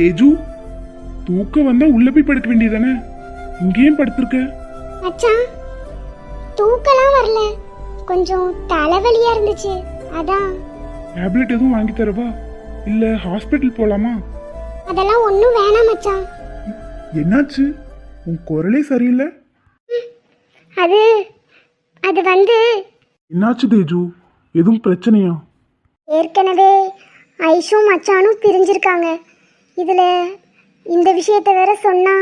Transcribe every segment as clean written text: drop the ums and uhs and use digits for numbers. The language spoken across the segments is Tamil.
தேஜு, தூக்கம் வந்தா உள்ள போய் படுக்க வேண்டியதானே? இங்கேயும் படுத்திருக்க. மச்சான், தூக்கலாம் வரல, கொஞ்சம் தலைவலியா இருந்துச்சு, அதான். டேப்லெட் எதுவும் வாங்கி தரவா, இல்ல ஹாஸ்பிட்டல் போலாமா? அதெல்லாம் ஒண்ணும் வேணாம் மச்சான். என்னாச்சு? உன் குரலே சரியில்லை. அது அது வந்து என்னாச்சு தேஜு? எதுவும் பிரச்சனையா? ஏற்கனவே ஐஷும் மச்சானும் பிரிஞ்சிருக்காங்க. இதுல இந்த விஷயத்த வேற சொன்னா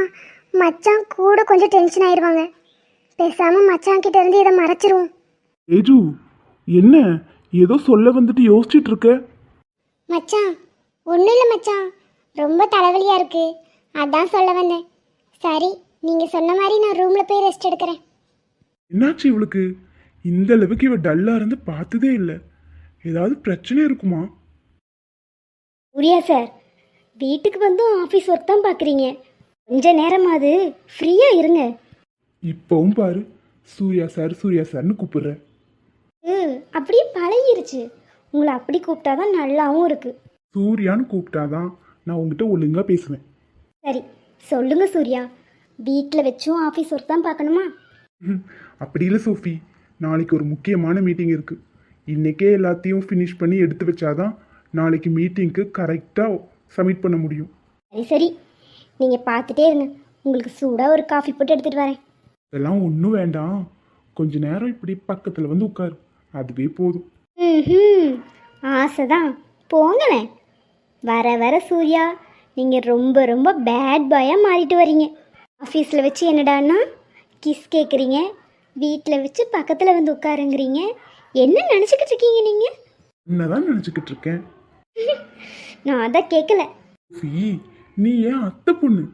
மச்சான் கூட கொஞ்சம் டென்ஷன் ஆயிடுவாங்க. பேசாம மச்சான் கிட்ட இருந்து இதை மறைச்சிருவோம். தேஜு, என்ன ஏதோ சொல்ல வந்துட்டு யோசிச்சுட்டு இருக்க? மச்சான், ஒன்றும் இல்லை மச்சான், ரொம்ப தலைவலியா இருக்கு, அதான் சொல்ல வந்தேன். சரி, நீங்க சொன்ன மாதிரி நான் ரூம்ல போய் ரெஸ்ட் எடுக்கிறேன். என்னாச்சு இவளுக்கு? இந்த அளவுக்கு இவ டல்லா இருந்து பார்த்ததே இல்லை. ஏதாவது பிரச்சனை இருக்குமா? சூர்யா சார், வீட்டுக்கு வந்தும் ஆஃபீஸ் ஒர்க் தான் பார்க்குறீங்க. கொஞ்ச நேரமாவது ஃப்ரீயாக இருங்க. இப்பவும் பாரு, சூர்யா சார் சூர்யா சார்னு கூப்பிடுற. அப்படியே பழகிருச்சு. உங்களை அப்படி கூப்பிட்டா தான் நல்லாவும் இருக்கு. சூர்யான்னு கூப்பிட்டாதான் நான் உங்ககிட்ட ஒழுங்கா பேசுவேன். சரி சொல்லுங்க சூர்யா, வீட்டில் வச்சும் ஆஃபீஸ் ஒர்க் தான் பார்க்கணுமா? அப்படி இல்லை சோஃபி, நாளைக்கு ஒரு முக்கியமான மீட்டிங் இருக்கு. இன்னைக்கே எல்லாத்தையும் ஃபினிஷ் பண்ணி எடுத்து வச்சாதான் நாளைக்கு மீட்டிங்க்கு கரெக்டாக சப்மிட் பண்ண முடியும். சரி சரி, நீங்கள் பார்த்துட்டே இருங்க, உங்களுக்கு சூடாக ஒரு காஃபி போட்டு எடுத்துகிட்டு வரேன். இதெல்லாம் ஒன்றும் வேண்டாம், கொஞ்ச நேரம் இப்படி பக்கத்தில் வந்து உட்காரு, அதுவே போதும். ம், ஆசை தான், போங்களேன். வர வர சூர்யா, நீங்கள் ரொம்ப ரொம்ப பேட் பாயாக மாறிட்டு வரீங்க. ஆஃபீஸில் வச்சு என்னடான்னா கிஸ் கேட்குறீங்க, வீட்டில் வச்சு பக்கத்தில் வந்து உட்காருங்கிறீங்க. என்ன நினச்சிக்கிட்டு இருக்கீங்க நீங்கள்? என்னதான் நினச்சிக்கிட்டு இருக்கேன்? நான் அதை கேட்கல. சோஃபி, நீ ஏன் அத்தை பொண்ணு?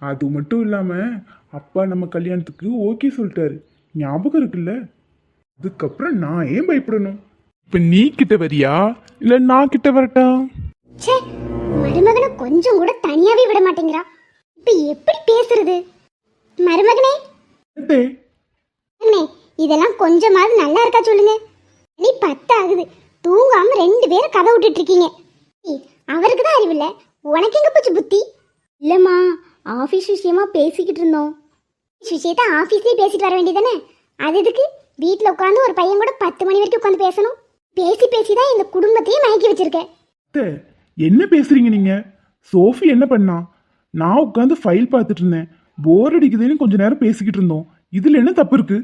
அது மட்டும் இல்லாமல் அப்பா நம்ம கல்யாணத்துக்கு ஓகே சொல்லிட்டாரு, ஞாபகம் இருக்குல்ல? அதுக்கப்புறம் நான் ஏன் பயப்படணும்? இப்போ நீ கிட்ட வரியா இல்லை நான் கிட்ட வரட்டா? ச்சே, மருமகனை கொஞ்சம் கூட தனியாவே விட மாட்டேங்கிறா. இப்ப எப்படி பேசுறது? மருமகனே, அத்தை, மருமகனே, இதெல்லாம் கொஞ்சமாவது நல்லா இருக்கா சொல்லுங்க. நீ 10 ஆகுது, தூங்காம 2 பேரும் கதை விட்டுட்டு இருக்கீங்க. அவருக்கு தான் அறிவில்லை, உனக்கு எங்க போச்சு புத்தி? இல்லைம்மா, ஆஃபீஸ் விஷயமா பேசிக்கிட்டு இருந்தோம். விஷயத்த ஆஃபீஸ்லேயே பேசிட்டு வர வேண்டியதானே? அது எதுக்கு வீட்டில் உட்காந்து ஒரு பையன் கூட 10 மணி வரைக்கும் உட்காந்து பேசணும்? பேசி பேசி தான் இந்த குடும்பத்தையே மயக்கி வச்சிருக்கேன். அத்தை, என்ன பேசுறீங்க நீங்க? சோஃபி என்ன பண்ணா? நான் உட்காந்து ஃபைல் பார்த்துட்டு இருந்தேன், போர் அடிக்குதுன்னு கொஞ்ச நேரம் பேசிக்கிட்டு இருந்தோம். இதுல என்ன தப்பு இருக்கு?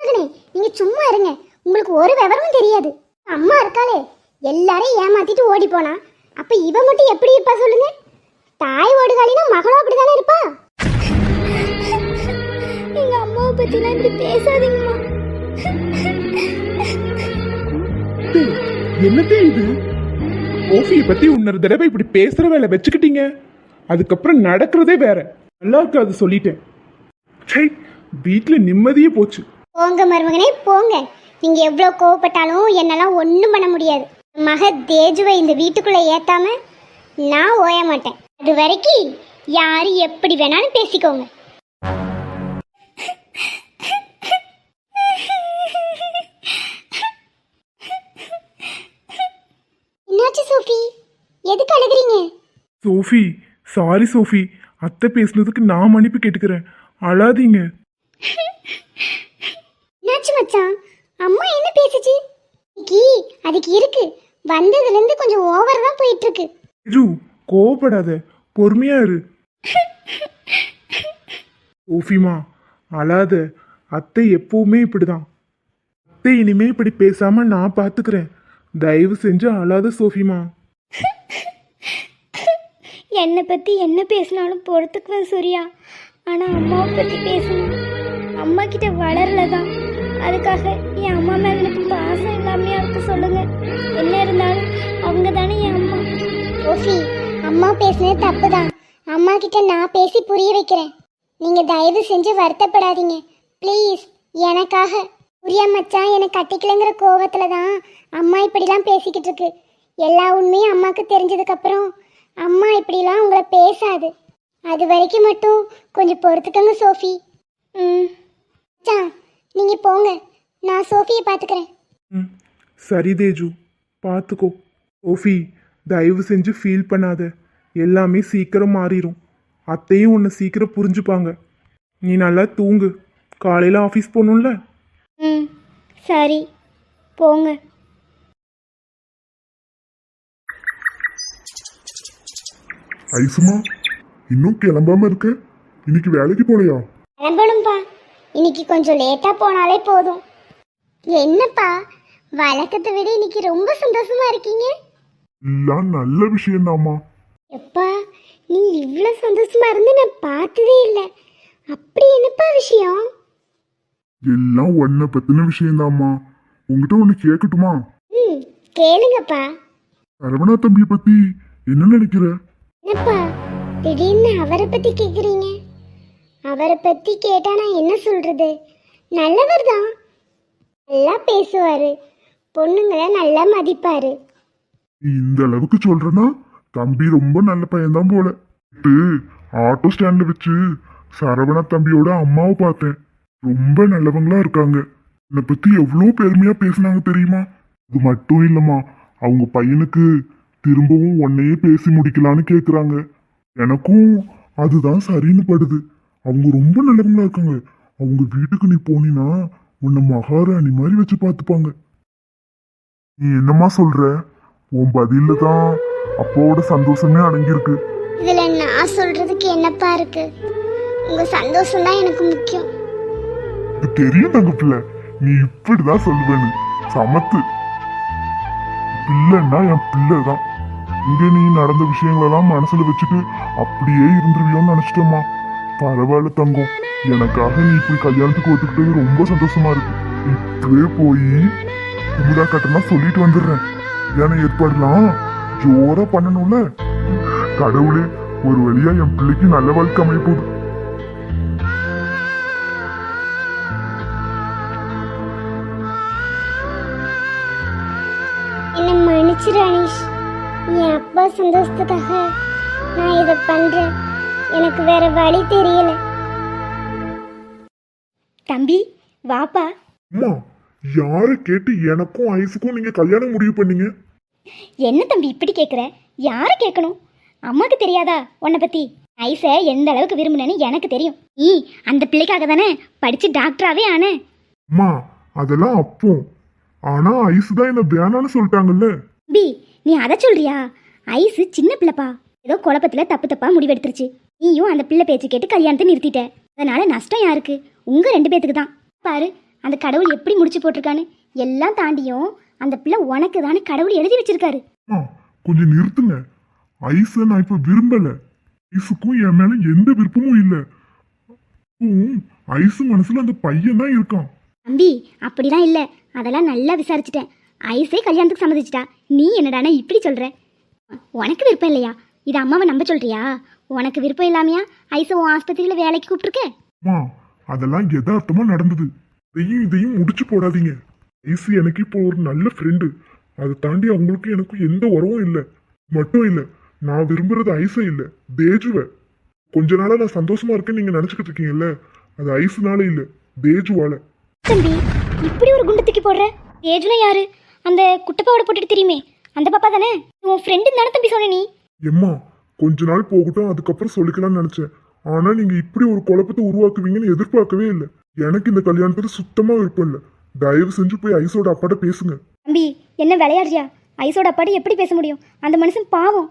மகனே, நீங்க சும்மா இருங்க, உங்களுக்கு ஒரு விவரமும் தெரியாது. அம்மா இருக்காளே, எல்லாரையும் ஏமாத்திட்டு ஓடி போனா, அப்ப இவ மட்டும் எப்படி இருப்பா சொல்லுங்க? தாய் ஓடுகாலினா மகளும் அப்படிதானே இருப்பா. எங்க அம்மாவை பத்திலாம் இப்படி பேசாதீங்கம்மா. என்னதே இது? சோஃபியை பத்தி இன்னொரு தடவை இப்படி பேசுற வேலை வச்சுக்கிட்டீங்க, அதுக்கப்புறம் நடக்கிறதே வேற. நல்லா இருக்காது சொல்லிட்டேன். சை, வீட்டுல நிம்மதியே போச்சு. போங்க மருமகனே போங்க, நீங்க எவ்வளவு கோவப்பட்டாலும் என்னெல்லாம் ஒண்ணும் பண்ண முடியாது. மக தேஜுவை இந்த வீட்டுக்குள்ள ஏத்தாம நான் ஓய மாட்டேன். அது வரைக்கும் யாரு எப்படி வேணாலும் பேசிக்கோங்க. என்னாச்சு சோஃபி, எதுக்கு அழுகுறீங்க? சோஃபி, சாரி சோஃபி, அத்தை பேசுனதுக்கு நான் மன்னிப்பு கேட்டுக்கிறேன், அழாதீங்க. என்னாச்சு மச்சான், அம்மா என்ன பேசுச்சு? அதுக்கு இருக்கு, வந்ததுல இருந்து கொஞ்சம் ஓவர் தான் போயிட்டு இருக்கு. ஜூ, கோவப்படாத, பொறுமையா இரு. சோஃபிமா, அழாத. அத்தை எப்பவுமே இப்படிதான். அத்தை இனிமே இப்படி பேசாம நான் பாத்துக்கிறேன். தயவு செஞ்சு அழாத சோஃபிமா. என்னை பற்றி என்ன பேசினாலும் பொறுத்துக்குவேன் சூர்யா, ஆனால் அம்மாவை பற்றி பேசணும். அம்மா கிட்ட வளரல தான், அதுக்காக என் அம்மா மேலே எனக்கு பாசம் இல்லாமையா இருக்க சொல்லுங்க. என்ன இருந்தாலும் அவங்க தானே என் அம்மா. சோஃபி, அம்மா பேசுனது தப்பு தான். அம்மா கிட்ட நான் பேசி புரிய வைக்கிறேன். நீங்க தயவு செஞ்சு வருத்தப்படாதீங்க ப்ளீஸ், எனக்காக. புரியா மச்சான், எனக்கு கட்டிக்கலங்கிற கோவத்துல தான் அம்மா இப்படிலாம் பேசிக்கிட்டு இருக்கு. எல்லா உண்மையும் அம்மாவுக்கு தெரிஞ்சதுக்கப்புறம் அம்மா இப்படிலாம் உங்களை பேசாது. அது வரைக்கும் மட்டும் கொஞ்சம் பொறுத்துக்கங்க சோஃபி. மச்சான், நீங்க போங்க, நான் சோஃபியை பார்த்துக்கிறேன். சரி தேஜு, பார்த்துக்கோ. சோஃபி, தயவு செஞ்சு ஃபீல் பண்ணாத. எல்லாமே சீக்கிரம் மாறிடும். அத்தையும் உன்னை சீக்கிரம் புரிஞ்சுப்பாங்க. நீ நல்லா தூங்கு, காலையில் ஆஃபீஸ் போகணும்ல. ம் சரி போங்க. ஐசுமா, இன்னும் கிளம்பாம இருக்க? இன்னைக்கு வேலைக்கு போலையா? கிளம்பணும்பா. இன்னைக்கு கொஞ்சம் லேட்டா போனாலே போதும். என்னப்பா, வழக்கத்தை விட இன்னைக்கு ரொம்ப சந்தோஷமா இருக்கீங்க. எல்லாம் நல்ல விஷயம்தாம்மா. எப்பா, நீ இவ்வளோ சந்தோஷமா இருந்து நான் பார்த்ததே இல்லை. அப்படி என்னப்பா விஷயம்? எல்லாம் உன்னை பத்தின விஷயம்தாம்மா. உங்ககிட்ட ஒண்ணு கேட்கட்டுமா? ம், கேளுங்கப்பா. சரவணா தம்பியை பத்தி என்ன நினைக்கிற? என்னப்பா திடீர்னு அவரை பத்தி கேக்குறீங்க? அவரை பத்தி கேட்டா நான் என்ன சொல்றது? நல்லவர் தான், நல்லா பேசுவாரு, பொண்ணுங்களை நல்லா மதிப்பாரு. நீ இந்த அளவுக்கு சொல்றனா தம்பி ரொம்ப நல்ல பையன்தான் போல. நேத்து ஆட்டோ ஸ்டாண்ட்ல வச்சு சரவணா தம்பியோட அம்மாவை பார்த்தேன். ரொம்ப நல்லவங்களா இருக்காங்க. என்னை பத்தி எவ்வளோ பெருமையா பேசினாங்க தெரியுமா? அது மட்டும் இல்லம்மா, அவங்க பையனுக்கு திரும்பவும் உன்னையே பேசி முடிக்கலான்னு கேக்குறாங்க. எனக்கும் அதுதான் சரின்னு படுது. அவங்க ரொம்ப நல்லவங்களா இருக்காங்க. அவங்க வீட்டுக்கு நீ போனீன்னா உன்னை மகாராணி மாதிரி வச்சு பார்த்துப்பாங்க. நீ என்னம்மா சொல்ற? உன் பதில தான் அப்பாவோட சந்தோஷமே அடங்கியிருக்கு. இதுல நான் சொல்றதுக்கு என்னப்பா இருக்கு? உங்க சந்தோஷம் தான் எனக்கு முக்கியம். இது தெரியும் தங்க பிள்ளை, நீ இப்படிதான் சொல்லுவேன்னு. சமத்து பிள்ளைன்னா என் பிள்ளை தான். இங்க நீ நடந்த விஷயங்களெல்லாம் மனசுல வச்சுட்டு அப்படியே இருந்துருவியோன்னு நினைச்சிட்டோமா. பரவாயில்ல தங்கம், எனக்காக நீ இப்படி கல்யாணத்துக்கு ஒத்துக்கிட்டது ரொம்ப சந்தோஷமா இருக்கு. இப்பவே போய் குமுதா கட்டணா சொல்லிட்டு வந்துடுறேன். கல்யாண ஏற்பாடுலாம் ஜோரா பண்ணணும்ல. கடவுளே, ஒரு வழியா என் பிள்ளைக்கு நல்ல வாழ்க்கை அமைய போகுது. என்ன மன்னிச்சிரு அனீஷ். என் அப்பா சந்தோஷத்துக்காக நான் இதை பண்றேன். எனக்கு வேற வழி தெரியல. தம்பி வாப்பா. அம்மா, யாரை கேட்டு எனக்கும் ஐஸுக்கும் நீங்க கல்யாணம் முடிவு பண்ணீங்க? என்ன தம்பி இப்படி கேட்குற? யாரை கேட்கணும்? அம்மாவுக்கு தெரியாதா உன்னை பற்றி? ஐஸை எந்த அளவுக்கு விரும்புனேன்னு எனக்கு தெரியும். நீ அந்த பிள்ளைக்காக தானே படித்து டாக்டராகவே ஆன. அம்மா, அதெல்லாம் அப்போ. ஆனா ஐஸ் தான் என்ன வேணான்னு சொல்லிட்டாங்கல்ல. தம்பி நீ அதை சொல்றியா? ஐஸு சின்ன பிள்ளைப்பா. ஏதோ குழப்பத்தில் தப்பு தப்பாக முடிவெடுத்துருச்சு. நீயும் அந்த பிள்ளை பேச்சு கேட்டு கல்யாணத்தை நிறுத்திட்ட. அதனால நஷ்டம் யாருக்கு? உங்கள் 2 பேத்துக்கு தான். பாரு அந்த கடவுள் எப்படி முடிச்சு போட்டிருக்கான்னு. எல்லாம் தாண்டியும் அந்த பிள்ளை உனக்கு தானே கடவுள் எழுதி வச்சிருக்காரு. அம்மா, கொஞ்சம் நிறுத்துங்க. ஐஸை நான் இப்ப விரும்பல. ஐஸுக்கும் என் மேல எந்த விருப்பமும் இல்லை. ஐஸு மனசுல அந்த பையன் தான் இருக்கான். தம்பி அப்படிலாம் இல்லை, அதெல்லாம் நல்லா விசாரிச்சுட்டேன். ஐஸே கல்யாணத்துக்கு சம்மதிச்சிட்டா. நீ என்னடானா இப்படி சொல்கிற? உனக்கு விருப்பம் இல்லையா? இது அம்மாவை நம்ப சொல்கிறியா? உனக்கு விருப்பம் இல்லாமையா ஐஸை உன் ஆஸ்பத்திரியில் வேலைக்கு கூப்பிட்டுருக்க? அம்மா, அதெல்லாம் யதார்த்தமா நடந்தது. இதையும் முடிச்சு போடாதீங்க. ஐஸு எனக்கு இப்போ ஒரு நல்ல ஃப்ரெண்டு. அதை தாண்டி அவங்களுக்கு எனக்கும் எந்த உறவும் இல்லை. மட்டும் இல்லை, நான் விரும்புறது ஐஸை இல்லை, தேஜுவை. கொஞ்ச நாளா நான் சந்தோஷமா இருக்கேன்னு நீங்க நினைச்சுக்கிட்டு இருக்கீங்கல்ல, அது ஐஸுனால இல்லை, தேஜுவால. தம்பி இப்படி ஒரு குண்டு தூக்கி போடுற? ஏஜுனா யாரு? அந்த குட்டப்பாவோட போட்டுட்டு தெரியுமே அந்த பாப்பா தானே? உன் ஃப்ரெண்டு தானே தம்பி சொன்ன நீ? எம்மா, கொஞ்ச நாள் போகட்டும், அதுக்கப்புறம் சொல்லிக்கலாம்னு நினைச்சேன். ஆனா நீங்க இப்படி ஒரு குழப்பத்தை உருவாக்குவீங்கன்னு எதிர்பார்க்கவே இல்லை. எனக்கு இந்த கல்யாணத்துக்கு சுத்தமா விருப்பம் இல்லை. தயவு செஞ்சு போய் ஐஸோட அப்பாட்ட பேசுங்க. தம்பி என்ன விளையாடுறியா? ஐஸோட அப்பாட்டி எப்படி பேச முடியும்? அந்த மனுஷன் பாவம்.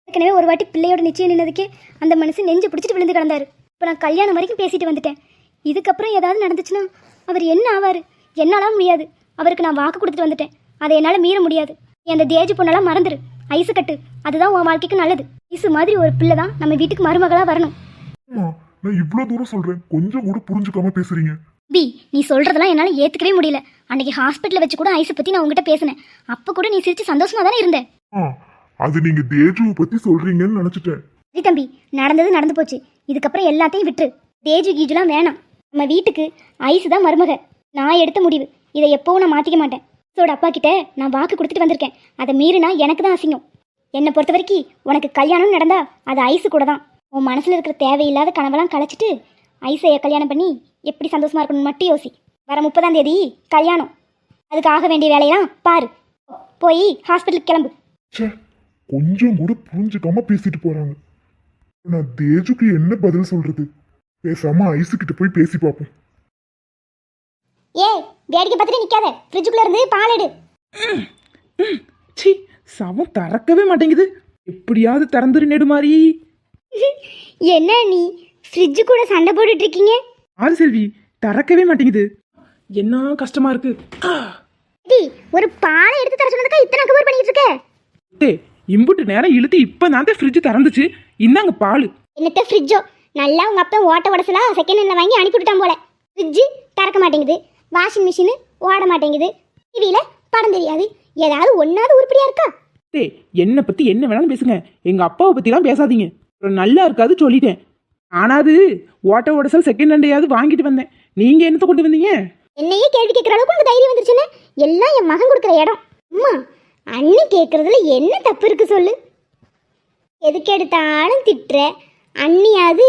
ஏற்கனவே ஒரு வாட்டி பிள்ளையோட நிச்சயம் நின்னதுக்கே அந்த மனுஷன் நெஞ்சு பிடிச்சிட்டு விழுந்து கிடந்தாரு. இப்போ நான் கல்யாணம் வரைக்கும் பேசிட்டு வந்துட்டேன். இதுக்கப்புறம் ஏதாவது நடந்துச்சுன்னா அவர் என்ன ஆவார்? என்னாலாம் முடியாது. அவருக்கு நான் வாக்கு கொடுத்துட்டு வந்துட்டேன். அதை என்னால் மீற முடியாது. நீ அந்த தேஜு பொண்ணெல்லாம் மறந்துரு. ஐஸு கட்டு, அதுதான் உன் வாழ்க்கைக்கு நல்லது. ஐஸு மாதிரி ஒரு பிள்ளை தான் நம்ம வீட்டுக்கு மருமகளாக வரணும். அம்மா, நான் இவ்வளவு தூரம் சொல்றேன், கொஞ்சம் கூட புரிஞ்சுக்காம பேசுறீங்க. பி நீ சொல்கிறதெல்லாம் என்னால் ஏற்றுக்கவே முடியல. அன்றைக்கி ஹாஸ்பிட்டலில் வச்சு கூட ஐஸை பற்றி நான் உங்ககிட்ட பேசினேன். அப்போ கூட நீ சிரித்து சந்தோஷமாக தானே இருந்தேன். அது நீங்க தேஜுவை பத்தி சொல்றீங்கன்னு நினைச்சிட்டேன். சரி தம்பி, நடந்தது நடந்து போச்சு. இதுக்கப்புறம் எல்லாத்தையும் விட்டுரு. தேஜு கீஜுலாம் வேணாம். நம்ம வீட்டுக்கு ஐஸு தான் மருமக. நான் எடுத்த முடிவு. இதை எப்போவும் நான் மாற்றிக்க மாட்டேன். ஐஸோட அப்பா கிட்ட நான் வாக்கு கொடுத்துட்டு வந்திருக்கேன். அதை மீறினா எனக்கு தான் அசிங்கம். என்னை பொறுத்த வரைக்கும் உனக்கு கல்யாணம் நடந்தா அது ஐஸு கூட தான். உன் மனசில் இருக்கிற தேவையில்லாத கனவெல்லாம் களைச்சிட்டு ஐஸையை கல்யாணம் பண்ணி எப்படி சந்தோஷமா இருக்கணும்னு மட்டும் யோசி. வர 30ஆம் தேதி கல்யாணம். அதுக்கு ஆக வேண்டிய வேலையெல்லாம் பாரு. போய் ஹாஸ்பிட்டலுக்கு கிளம்பு. ச்சே, கொஞ்சம் கூட புரிஞ்சுக்காம பேசிட்டு போறாங்க. நான் தேஜுக்கு என்ன பதில் சொல்றது? பேசாம ஐசு கிட்ட போய் பேசி பார்ப்போம். ஏய் வேடிக்கை பார்த்துட்டு நிக்காத, ஃப்ரிட்ஜுக்குள்ள இருந்து பால் எடு. சி சவம் திறக்கவே மாட்டேங்குது. எப்படியாவது திறந்துரு நெடுமாறி. என்ன நீ ஃப்ரிட்ஜு கூட சண்டை போட்டுட்டு இருக்கீங்க? ஆறு செல்வி திறக்கவே மாட்டேங்குது. என்ன கஷ்டமா இருக்கு. டேய் ஒரு பாலை எடுத்து தர சொன்னதுக்கா இத்தனை கவர் பண்ணிட்டு இருக்க? டேய் இம்புட்டு நேரம் இழுத்து இப்போ தான் ஃப்ரிட்ஜ் திறந்துச்சு. இந்தாங்க பால். என்னத்த ஃப்ரிட்ஜோ, நல்லா உங்க அப்பா ஓட்ட உடசலா செகண்ட் ஹேண்ட்ல வாங்கி அனுப்பி விட்டான் போல. ஃப்ரிட்ஜு திறக்க மாட்டேங்குது, வாஷிங் மிஷின் ஓட மாட்டேங்குது, டிவியில படம் தெரியாது, ஏதாவது ஒன்னாவது உருப்படியா இருக்கா? டேய் என்னை பற்றி என்ன வேணாலும் பேசுங்க, எங்கள் அப்பாவை பற்றிலாம் பேசாதீங்க. அப்புறம் நல்லா இருக்காது சொல்லிட்டேன். ஆனாது ஓட்ட உடசல் செகண்ட் ஹேண்டையாவது வாங்கிட்டு வந்தேன். நீங்கள் என்னத்தை கொண்டு வந்தீங்க? என்னையே கேள்வி கேட்குற அளவுக்கு உனக்கு தைரியம் வந்துருச்சுன்னு. எல்லாம் என் மகன் கொடுக்குற இடம். அம்மா அண்ணி கேட்குறதுல என்ன தப்பு இருக்கு சொல்லு? எதுக்கு எடுத்தாலும் திட்டுற. அண்ணியாவது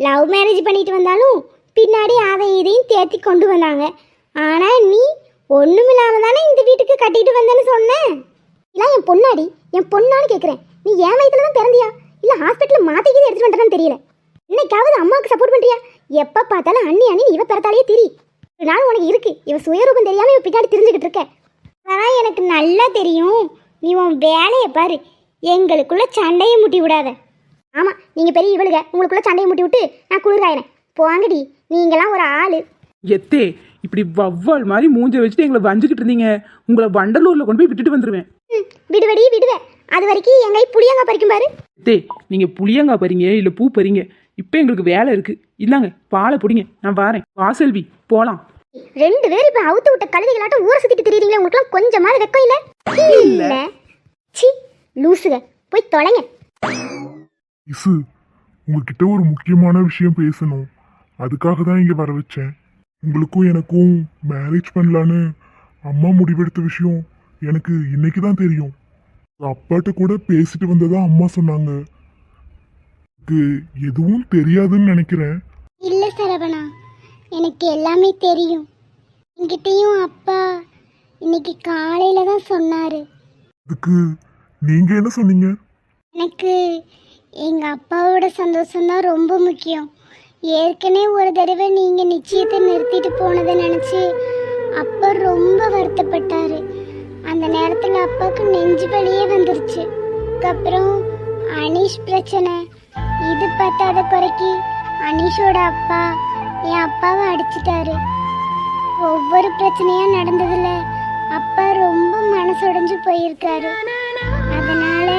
லவ் மேரேஜ் பண்ணிட்டு வந்தாலும் பின்னாடி அதை இதையும் தேத்தி கொண்டு வந்தாங்க. ஆனால் நீ ஒன்றுமில்லாம தானே இந்த வீட்டுக்கு கட்டிட்டு வந்தேன்னு சொன்னேன். இல்லை என் பொண்ணாடி, என் பொண்ணான்னு கேட்குறேன். நீ என் வயத்துல தான் பிறந்தியா இல்லை ஹாஸ்பிட்டலில் மாற்றிக்கிது எடுத்துட்டு வந்துட்டான்னு தெரியல. இன்னைக்காவது அம்மாவுக்கு சப்போர்ட் பண்ணுறியா? எப்போ பார்த்தாலும் அண்ணி அண்ணி இவ பிறத்தாலேயே திரி. ஒரு நாள் உனக்கு இருக்கு, இவ சுயரூபம் தெரியாமல் இவ பின்னாடி தெரிஞ்சுக்கிட்டு இருக்க. அதான் எனக்கு நல்லா தெரியும். நீ உன் வேலையை பாரு, எங்களுக்குள்ள சண்டையை முட்டி விடாத. ஆமாம் நீங்கள் பெரிய இவளுக, உங்களுக்குள்ள சண்டையை முட்டி விட்டு நான் குளிர்காயினேன். போங்கடி, நீங்களாம் ஒரு ஆள். எத்தே இப்படி வவ்வால் மாதிரி மூஞ்ச வச்சுட்டு எங்களை வஞ்சிக்கிட்டு இருந்தீங்க. உங்களை வண்டலூரில் கொண்டு போய் விட்டுட்டு வந்துடுவேன். விடுவடி விடுவேன். அது வரைக்கும் எங்கள் புளியங்காய் பறிக்கும் பாரு. எத்தே நீங்கள் புளியங்காய் பறிங்க இல்லை பூ பறிங்க, இப்போ எங்களுக்கு வேலை இருக்குது. இந்தாங்க பாலை பிடிங்க, நான் வாரேன். வாசல்வி போகலாம். ரெண்டு பேரும் இப்போ அவுத்து விட்ட கழுதைகளாட்டம் ஊரை சுற்றிட்டு தெரியுறீங்களே, உங்களுக்குலாம் கொஞ்சமாவது வெக்கம் இல்லை? இல்லை சி லூசுக, போய் தொலைங்க. இசு, உங்ககிட்ட ஒரு முக்கியமான விஷயம் பேசணும். அதுக்காக தான் இங்கே வர வச்சேன். உங்களுக்கும் எனக்கும் மேரேஜ் பண்ணலான்னு அம்மா முடிவெடுத்த விஷயம் எனக்கு இன்னைக்கு தான் தெரியும். அப்பாட்ட கூட பேசிட்டு வந்ததா அம்மா சொன்னாங்க. எனக்கு எதுவும் தெரியாதுன்னு நினைக்கிறேன். இல்லை சரவணா, எனக்கு எல்லாமே தெரியும். என்கிட்டயும் அப்பா இன்னைக்கு காலையில் தான் சொன்னார். அதுக்கு நீங்க என்ன சொன்னீங்க? எனக்கு எங்கள் அப்பாவோட சந்தோஷம்தான் ரொம்ப முக்கியம். ஏற்கனவே ஒரு தடவை நீங்கள் நிச்சயத்தை நிறுத்திட்டு போனதை நினச்சி அப்பா ரொம்ப வருத்தப்பட்டார். அந்த நேரத்தில் அப்பாவுக்கு நெஞ்சு வலியே வந்துருச்சு. அதுக்கப்புறம் அனீஷ் பிரச்சனை, இது பத்தாத குறைக்கு அனீஷோட அப்பா என் அப்பாவை அடிச்சிட்டாரு. ஒவ்வொரு பிரச்சனையாக நடந்ததில் அப்பா ரொம்ப மனசுடைஞ்சு போயிருக்காரு. அதனால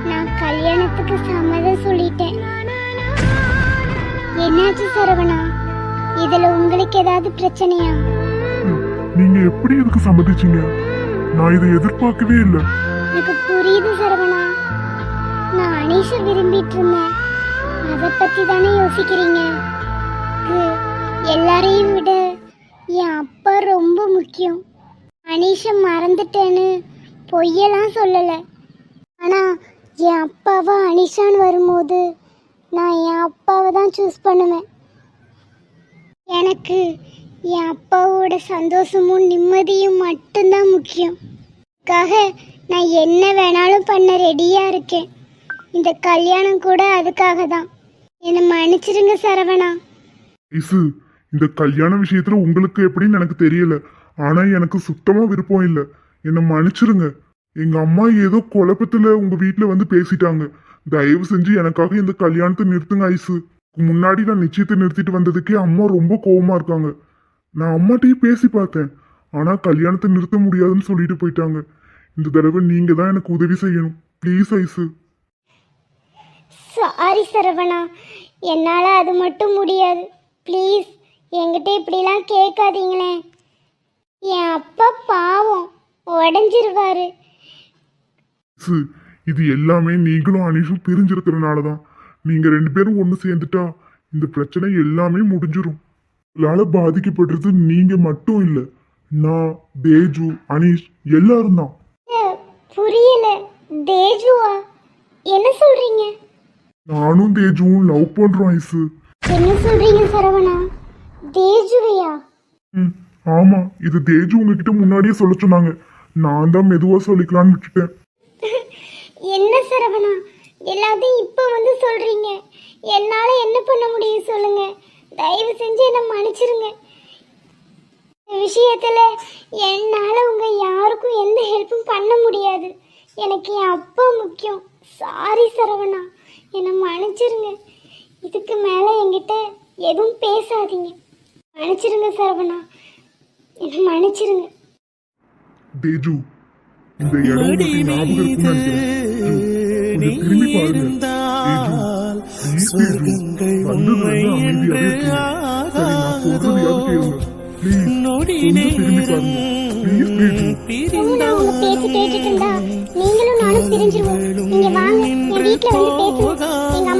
நான் கல்யாணத்துக்கு சம்மதம் சொல்லிட்டேன். என்னாச்சு சரவணா, இதுல உங்களுக்கு ஏதாவது பிரச்சனையா? நீங்க எப்படி இதுக்கு சம்மதிச்சீங்க? நான் இதை எதிர்பார்க்கவே இல்லை. எனக்கு புரியுது சரவணா. நான் அனீஷை விரும்பிட்டு இருந்தேன். அதை பத்தி தானே யோசிக்கிறீங்க? எல்லாரையும் விட என் அப்பா ரொம்ப முக்கியம். அனீஷை மறந்துட்டேன்னு பொய்யெல்லாம் சொல்லலை. ஆனால் என் அப்பாவா அனிஷான்னு வரும்போது நான் என் அப்பாவை தான் சூஸ் பண்ணுவேன். எனக்கு என் அப்பாவோட சந்தோஷமும் நிம்மதியும் மட்டும்தான் முக்கியம். அதுக்காக நான் என்ன வேணாலும் பண்ண ரெடியாக இருக்கேன். இந்த கல்யாணம் கூட அதுக்காக தான். என்னை மன்னிச்சிருங்க சரவணா. இசு, இந்த கல்யாண விஷயத்துல உங்களுக்கு எப்படின்னு எனக்கு தெரியல. ஆனா எனக்கு சுத்தமா விருப்பம் இல்லை. என்னை மன்னிச்சிருங்க. எங்க அம்மா ஏதோ குழப்பத்துல உங்க வீட்டுல வந்து பேசிட்டாங்க. தயவு செஞ்சு எனக்காக இந்த கல்யாணத்தை நிறுத்துங்க ஐசு. முன்னாடி நான் நிச்சயத்தை நிறுத்திட்டு வந்ததுக்கே அம்மா ரொம்ப கோவமா இருக்காங்க. நான் அம்மாட்டையும் பேசி பார்த்தேன், ஆனா கல்யாணத்தை நிறுத்த முடியாதுன்னு சொல்லிட்டு போயிட்டாங்க. இந்த தடவை நீங்க தான் எனக்கு உதவி செய்யணும் ப்ளீஸ் ஐசு. சாரி சரவணா, என்னால் அது மட்டும் முடியாது. ப்ளீஸ் என்கிட்ட இப்படிலாம் கேட்காதீங்களே. என் அப்பா பாவம் உடஞ்சிருவாரு. ஐசு, இது எல்லாமே நீங்களும் அனீஷும் பிரிஞ்சிருக்கிறனால தான். நீங்க ரெண்டு பேரும் ஒன்று சேர்ந்துட்டா இந்த பிரச்சனை எல்லாமே முடிஞ்சிடும். இதனால பாதிக்கப்படுறது நீங்க மட்டும் இல்லை, நான், தேஜு, அனீஷ் எல்லாரும் தான். புரியல. தேஜுவா? என்ன சொல்றீங்க? நானும் தேஜுவும் லவ் பண்றோம் ஐசு. என்ன சொல்றீங்க சரவணா? தேஜுவையா? ம், ஆமா. இது தேஜு உங்ககிட்ட முன்னாடியே சொல்ல சொன்னாங்க. நான் தான் மெதுவா சொல்லிக்கலான்னு விட்டுட்டேன். என்ன சரவணா எல்லாத்தையும் இப்போ வந்து சொல்றீங்க? என்னால என்ன பண்ண முடியும் சொல்லுங்க. தயவு செஞ்சு என்ன மன்னிச்சிருங்க. இந்த விஷயத்துல என்னால உங்க யாருக்கும் எந்த ஹெல்ப்பும் பண்ண முடியாது. எனக்கு என் அப்பா முக்கியம். சாரி சரவணா, என்னை மன்னிச்சிருங்க. இதுக்கு மேல என்கிட்ட எதுவும் பேசாதீங்க. மன்னிச்சிருங்க சரவணா, என்னை மன்னிச்சிருங்க. தேஜு, இந்த இடம் உங்களுக்கு ஞாபகம் இருக்குன்னு நினைக்கிறேன். கொஞ்சம் திரும்பி பாருங்க. தேஜு, please தேஜு, வந்ததுல இருந்து அமைதியாவே இருக்கீங்க. சரி, நான் சொல்றதையாவது கேளுங்க. ப்ளீஸ் கொஞ்சம் திரும்பி பாருங்க. ப்ளீஸ் தேஜு. நான் உங்க பேச்சு கேட்டுட்டு இருந்தா நீங்களும் நானும் பிரிஞ்சிருவோம். நீங்க வாங்க, என் வீட்டுல வந்து பேசுங்க. எங்க அம்மா